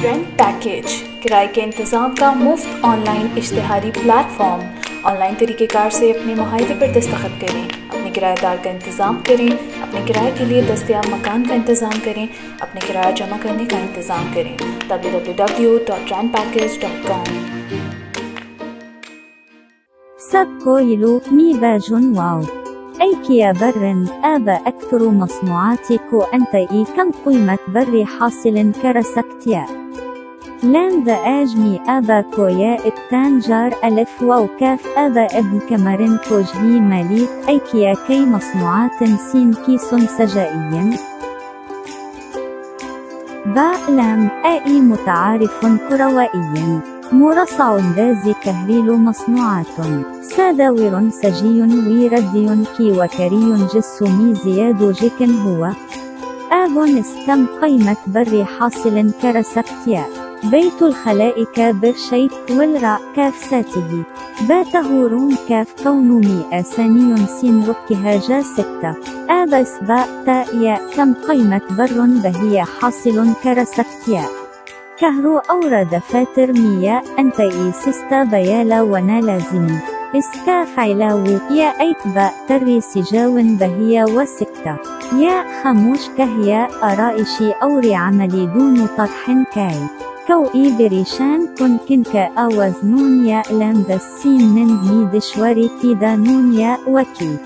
Rent package, किराए के इंतज़ाम का मुफ्त ऑनलाइन इश्तिहारी प्लेटफॉर्म। ऑनलाइन तरीक़ेकार से अपने मुआहदे पर दस्तखत करें, अपने किराएदार का इंतज़ाम करें, अपने किराए के लिए दस्तयाब मकान का इंतज़ाम करें, अपने किराया जमा करने का इंतज़ाम करें। www.rentpackage.com। سابكويلو ميباج واو أيكيا برن آبا أكثر مصنوعاتكو أنتئي كم قيمة بري حاصل كرسكتيا لان ذا آجمي آبا كويا التانجار ألف واو كاف آبا ابن كمرن كوجهي مالي أيكيا كي مصنوعات سين كيس سجائي با لام آئي متعارف كروائي مرصع ذازي كهريل مصنوعات ساداور سجي ويردي كي وكري جسومي زياد جكن هو آبونس كم قيمة بري حاصل كرسكتيا بيت الخلائك برشيك والراء كاف ساته باته روم كاف كونومي آساني سين ركها جا ستة آبس باء تاء كم قيمة بر بهي حاصل كرسكتيا كهرو أورا دفاتر ميا أنت إيسستا بيالا ونا لازمي إسكاف علاو يا أيتبا تري سجاون بهيا وسكتا يا خموش كهيا أرائشي أوري عملي دون طرح كاي كوئي بريشان كن كنكا أوز نون يا لام السين من ميدشوري كيدا نون يا وكي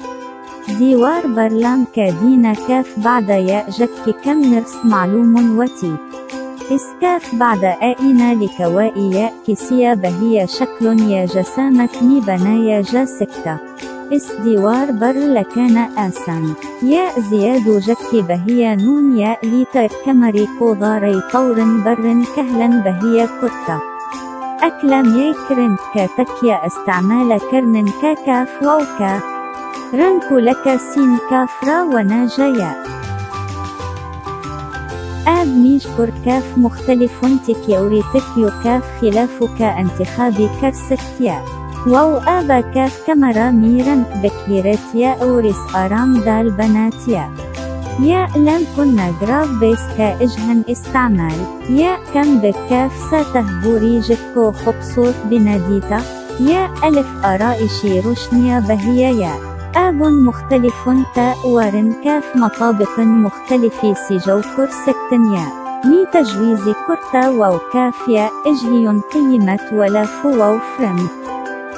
ديوار برلام كادينا كاف بعد يا جك كم نرس معلوم وتي إسكاف بعد آئنا لكوائي كسيا بهي شكل يا جسامة مي بنايا جا سكتة إس ديوار بر لكان آسان يا زياد جك بهي نون يا ليتر كمري قوضاري طور بر كهلا بهي كرتا أكلم يكرن كاتكيا استعمال كرن كاكاف ووكا رنك لك سين كافرا وناجيا آب ميجبر كاف مختلف تكيوري تكيو كاف خلافك انتخاب كرسكتيا واو آبا كاف كاميرا ميرن بكيرتيا أوريس أرام دال بناتيا يا لم كنا جراف بيس كاجهن استعمال يا كم بكاف ساتهبوري جكو خبصوت بناديتا يا ألف أرائشي رشنيا بهيا يا آب مختلف تاء ورن كاف مطابق مختلف سجو كرسكتنيا مي تجويز كرتا واو كافيا إجهي قيمة ولا فو فرم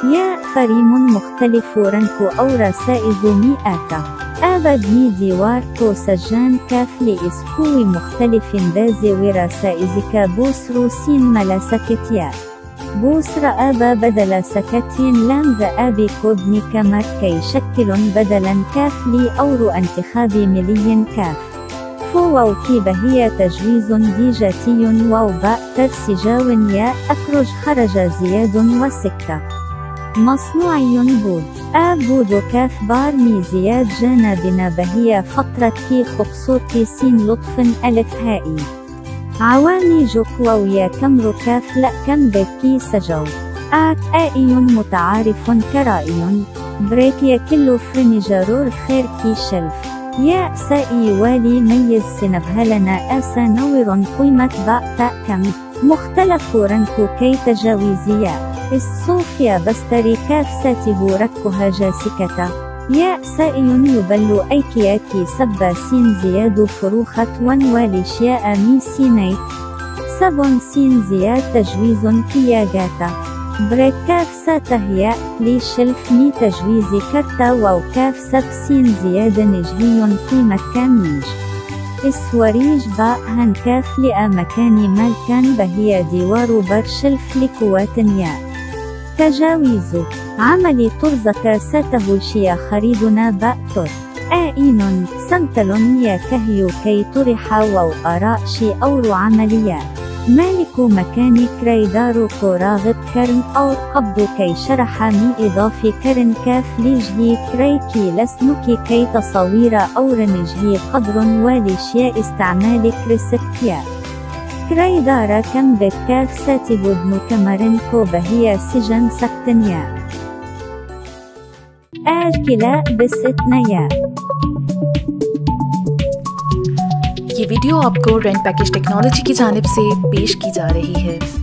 يا فريم مختلف رنكو أو رسائز مئات آبد مي ديوار كو سجان كاف لإسكوي مختلف دازي ورسائز كابوس روسين ملاسكتيا بوسر آبا بدل سكتين لام ذا آبي كوبني كمر كي شكل بدلا كاف لي أور انتخاب ملي كاف فو كي بهي تجويز ديجاتي واو باء ترسجاو يا أكرج خرج زياد وسكتة مصنوعي بود آبود كاف بار مي زياد جانا بنا بهي فترة كي خبصوت سين لطف ألف هائي عوامي جوكوا ويا كم ركاف لا كم بكي سجو آئي متعارف كرائي بريكيا كله فرنجارور خير كي شلف يا سائي والي ميز سنبهلنا آسا نور قيمة باء كم مختلف رنكو كي تجاويزيا الصوفيا بستري كاف ساته ركها جاسكتا يا سائي يبل أيكياكي سبا سين زياد فروخة والي شياء مي سيني سبون سين زياد تجويز كياغاتا بريك كاف ساتهيا لي شلف مي تجويز كرتا واو كاف سب سين زياد نجهي قيمة كاميج اسوريج باء هن كاف لأ مكان مال كان بهي ديوار بر شلف لكوات يا تجاويز عملي طرزك ساته شيا خريدنا بأتر آئين سمتل يا كهيو كي طرح واو أراء شي أور عمليا مالك مكان كريدار كراغب كرن أو قبض كي شرح مي إضافي كرن كاف لجهي كريكي لسنكي كي تصوير أور نجهي قدر والشياء استعمال كريسكتيا كريدارا كم بكاف ساتب ابن كمرن كوبهي سجن سكتنيا آجكلا بستنيا ये वीडियो आपको रेंट पैकेज टेक्नोलॉजी की जानिब से पेश की जा रही है।